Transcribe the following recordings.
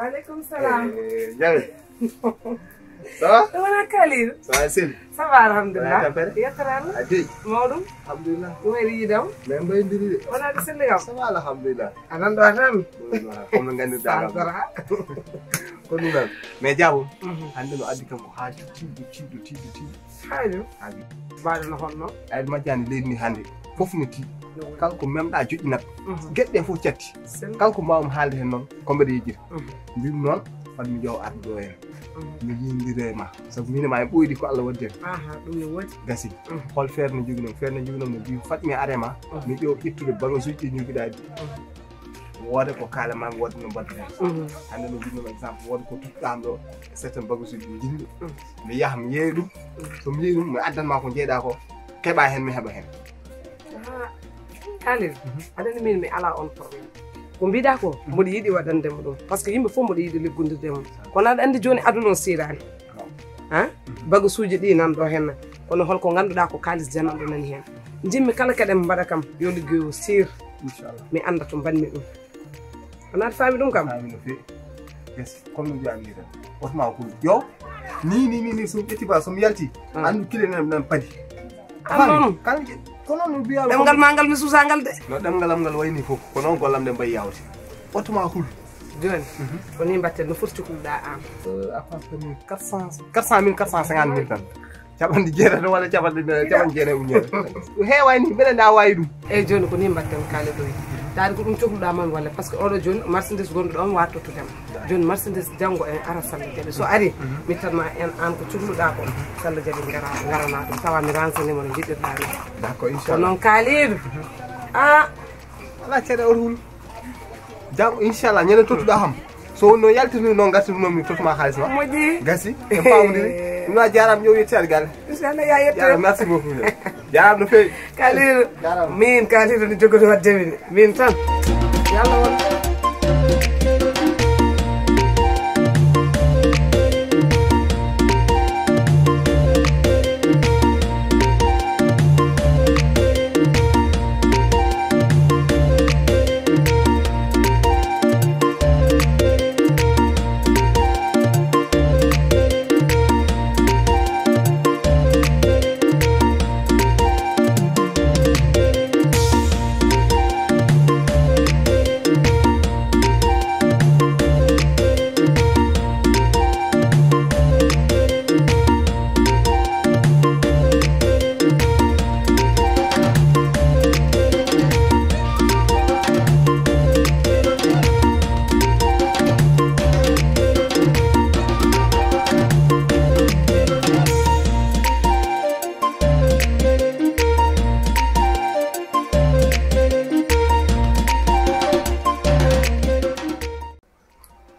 Waalaikum salam. Jawi. Ça va? Wana Khalil. Ça va Sil? Ça va alhamdulillah. Ya taral. Adi. Maudum. Alhamdulillah. Wari yidam. Men bay ndiri. Wana de selligam. Ça va alhamdulillah. Anan do tan. Comme ngandi daga. Ko dum mais jabu. Hande no addi kam ko haaju tiidu. Haaju. Haaju. Baado no honno. Ay ma jani leydi ni hande. Fof no ti. Kanko memda joddi nak. Gedde fof ciatti. Kanko mawum haalde hen non ko mbede yejir. Mbim non fad mi jow ardo en. Mi yindirema sabu min ma boydi ko Allah wadde dum ne wodi gasi hol fer no joginom no bi fatmi arema mi jow ittude bagasuji nyugidaadi wode ko kala ma wode no badde hande no binno exemple wode ko tuddam do certain bagasuji jindi mi yaham yeedum so mi yeedum mi addan ma ko jeeda ko keba hen mi heba hen Khalil adani min mi ala on problème ko mbida ko modi yidi wadande mo dum parce que yimbe fo modi yidi liggundirde mo kono aɗa andi joni aduna sirani ha bagu suuji ɗi nan ɗo henna kono holko ganduɗa ko kalis jananɗo nani hen jimmi kala kaɗen mbaɗa kam yo liggoyo sir inchallah mi anda to banmi ɗum onaɗa faami ɗum kam faami no fewi yes comme no mbiyamni tan otma ko yo ni so ƴetti ba somi yalti andu kile nan padi non ko non biya ɗemgal ma ngal mi suusangal de no ɗemgal am ngal wayni fof ko noon gollam nde mbayi yawte otma hul joni ko ni mbatten no foti hulɗa an à partir de 400 000 tan caɓanɗe jeetati walla caɓanɗe jeenayi uñere heewani mbeɗa nda wawi ɗum eyyi joni ko ni mbatten kaali ɗoy taade ko ɗum cohluɗa mami walla par ce que oɗo joni marchandise gonɗo ɗon wattotudema joni marchandise janggo en ara Salla Diaby so ari mi tanma en an ko cohluɗa ko Salla Diaby garana ɗum tawa mi renseigné mo no jiɗirɗa ni d'accord ko inchallah noon kaaliɗo ala ceeɗe oto hul jam inchallah ñande tottuɗa ham so no yaltini noon gartirunomi tottuma haalis ma moƴƴi gasi en pamodiri ɗum a jarama yo yetti aɗa galle inchallah ya yette merci beaucoup jarama no fewi kaaliɗo min kaaliɗo no jogoto waddemi de min tan yallah won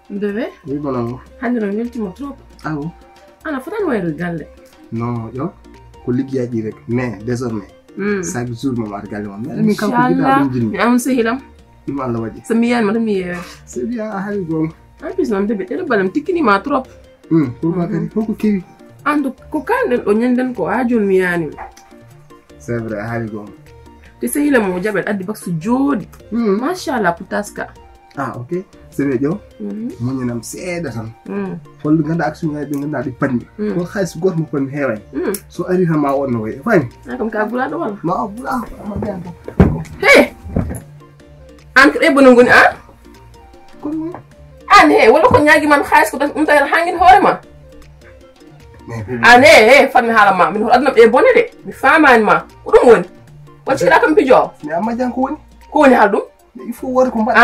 Bébé? Oui, mon amour. Hande no weltima trop. Ah bon? Ana fotani wayru galle. Non, yo ko liggeyaaji rek mais désormais chaque jour mom ar galle mom min kanko Inchallah. giɗa ɗum jinmi Mi amon sehilam. ɗum Allah waɗi So mi yiyani mata mi yeewe. c'est bien a haali gonga En plus noon bébé ɗeɗo balam tikkinima trop. pourquoi kadi holko kewi Andu ko kalɗen ɗo ñanden ko ha joni mi yanimi. c'est vrai a haali gonga Te sehilam mo jaɓet addi baksu jooɗi. Machallah putaska. ah ok sere ƴew muñanam seeɗa tan holɗo ganduɗa action ngaji ɗi ganduɗa ɗi panmi ko haalis goto mo panmi heewani so ari tan ma wonno wayi fami Kam ka gulaɗo walla? ma o ɓuura ma ɓeyan ko Hey! An ko ɗe bono ngoni an? kono An he walla ko ñaguiman haalis ko ɗum tawata hangguin hoorema? mais An he fatmi haalama min hoto aduna ɓe bone de mi famani ma ko ɗum woni wacciɗa kam pijowo mais amma jan ko woni ko woni haal ɗum il faut worde ko mbaɗa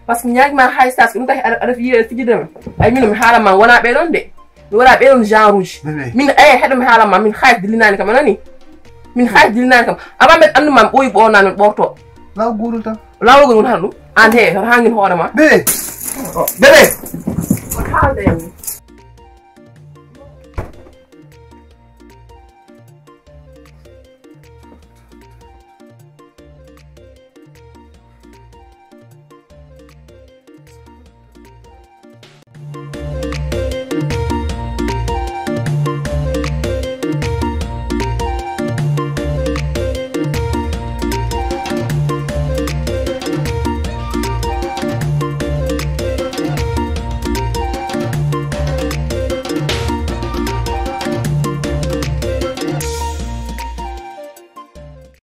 par ce que ñaguima haalis tas ko ɗum tahi aɗa yiiɗe fijidema ay min mi haalama wona ɓeɗon de mi wona ɓeɗon genre uji min heɗo mi haalama min haalis dillinani kam anani min haalis dillinani kam avant mbeɗa anduma mi ɓooyi ɓonani mi ɓorto law gurul tan lawol ngol woni haal ɗum an he hoto hangguin hoorema bébé bébé won haalde yamni